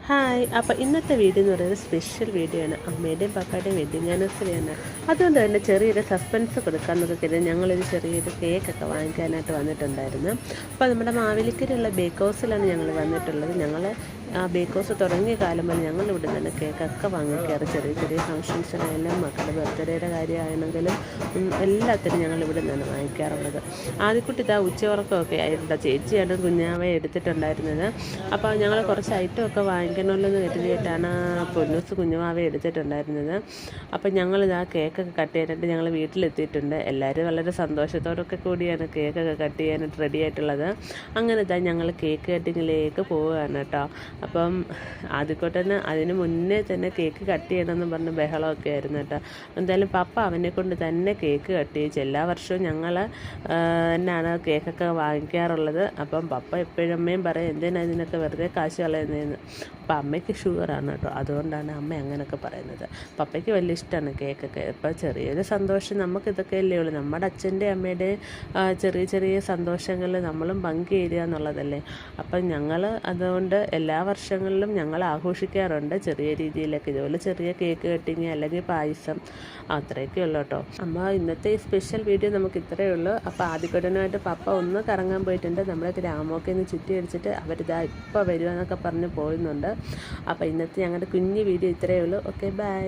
Hi. അപ്പോൾ ഇന്നത്തെ video എന്ന് പറയുന്നത് സ്പെഷ്യൽ വീഡിയോ ആണ്. അമ്മയുടെയും പപ്പയുടെയും വെഡിങ് ആനിവേഴ്സറിയാണ്. അതുകൊണ്ട് തന്നെ ചെറിയൊരു സസ്പെൻസ് കൊടുക്കാമെന്നൊക്കെ കരുതി ഞങ്ങളൊരു ചെറിയൊരു കേക്കൊക്കെ വാങ്ങിക്കാനായിട്ട് വന്നിട്ടുണ്ടായിരുന്നു. അപ്പോൾ നമ്മുടെ മാവേലിക്കരയുള്ള ബേക്ക് ഹൗസിലാണ് ഞങ്ങൾ വന്നിട്ടുള്ളത്. ഞങ്ങൾ ആ ബേക്ക് ഹൗസ് തുടങ്ങിയ കാലം മുതൽ ഞങ്ങൾ ഇവിടെ നിന്ന് കേക്കൊക്കെ വാങ്ങിക്കാറ്. ചെറിയ ചെറിയ ഫംഗ്ഷൻസിനായാലും മക്കളുടെ ബർത്ത്ഡേയുടെ കാര്യമാണെങ്കിലും എല്ലാത്തിനും ഞങ്ങൾ ഇവിടെ നിന്നാണ് വാങ്ങിക്കാറുള്ളത്. ആദ്യക്കുട്ടി ഇതാ ഉച്ചയുറക്കമൊക്കെ ആയിട്ടുണ്ട്. ചേച്ചിയാണ് കുഞ്ഞാവയെ എടുത്തിട്ടുണ്ടായിരുന്നത്. അപ്പോൾ ഞങ്ങൾ കുറച്ച് ഐറ്റമൊക്കെ വാങ്ങിക്കണമല്ലോ എന്ന് കരുതിയിട്ടാണ് പൊന്നൂസ് കുഞ്ഞുമാവയെ എടുത്തിട്ടുണ്ടായിരുന്നത്. അപ്പോൾ ഞങ്ങളിതാ കേക്കൊക്കെ കട്ട് ചെയ്യാനായിട്ട് ഞങ്ങൾ വീട്ടിലെത്തിയിട്ടുണ്ട്. എല്ലാവരും വളരെ സന്തോഷത്തോടൊക്കെ കൂടിയാണ് കേക്കൊക്കെ കട്ട് ചെയ്യാനായിട്ട് റെഡി ആയിട്ടുള്ളത്. അങ്ങനെ ഇതാ ഞങ്ങൾ കേക്ക് കട്ടിങ്ങിലേക്ക് പോവുകയാണ് കേട്ടോ. അപ്പം ആദ്യക്കൊട്ടന് അതിന് മുന്നേ തന്നെ കേക്ക് കട്ട് ചെയ്യണമെന്ന് പറഞ്ഞ് ബഹളമൊക്കെ ആയിരുന്നു കേട്ടോ. എന്തായാലും പപ്പ അവനെ കൊണ്ട് തന്നെ കേക്ക് കട്ട് ചെയ്യിച്ചു. എല്ലാ വർഷവും ഞങ്ങൾ തന്നെയാണ് കേക്കൊക്കെ വാങ്ങിക്കാറുള്ളത്. അപ്പം പപ്പ എപ്പോഴും അമ്മയും പറയും എന്തിനാണ് ഇതിനൊക്കെ വെറുതെ കാശ് കളയുന്നതെന്ന്. അപ്പം അമ്മയ്ക്ക് ഷുഗറാണ് കേട്ടോ, അതുകൊണ്ടാണ് അമ്മ അങ്ങനെയൊക്കെ പറയുന്നത്. പപ്പയ്ക്ക് വലിയ ഇഷ്ടമാണ് കേക്കൊക്കെ. ഇപ്പം ചെറിയൊരു സന്തോഷം നമുക്കിതൊക്കെ അല്ലേ ഉള്ളൂ. നമ്മുടെ അച്ഛൻ്റെ അമ്മയുടെ ചെറിയ ചെറിയ സന്തോഷങ്ങളിൽ നമ്മളും പങ്കുചേരുക എന്നുള്ളതല്ലേ. അപ്പം ഞങ്ങൾ അതുകൊണ്ട് എല്ലാ വർഷങ്ങളിലും ഞങ്ങൾ ആഘോഷിക്കാറുണ്ട് ചെറിയ രീതിയിലൊക്കെ. ഇതുപോലെ ചെറിയ കേക്ക് കട്ടിങ് അല്ലെങ്കിൽ പായസം അത്രയൊക്കെ ഉള്ളൂ കേട്ടോ. അമ്മ ഇന്നത്തെ ഈ സ്പെഷ്യൽ വീഡിയോ നമുക്ക് ഇത്രയേ ഉള്ളൂ. അപ്പോൾ ആദ്യഘട്ടനായിട്ട് പപ്പ ഒന്ന് കറങ്ങാൻ പോയിട്ടുണ്ട്. നമ്മുടെ ഗ്രാമമൊക്കെ ഒന്ന് ചുറ്റി അടിച്ചിട്ട് അവരിതാ ഇപ്പോൾ വരുമെന്നൊക്കെ പറഞ്ഞ് പോയുന്നുണ്ട്. അപ്പോൾ ഇന്നത്തെ ഞങ്ങളുടെ കുഞ്ഞു വീഡിയോ ഇത്രയേ ഉള്ളൂ. Okay, by.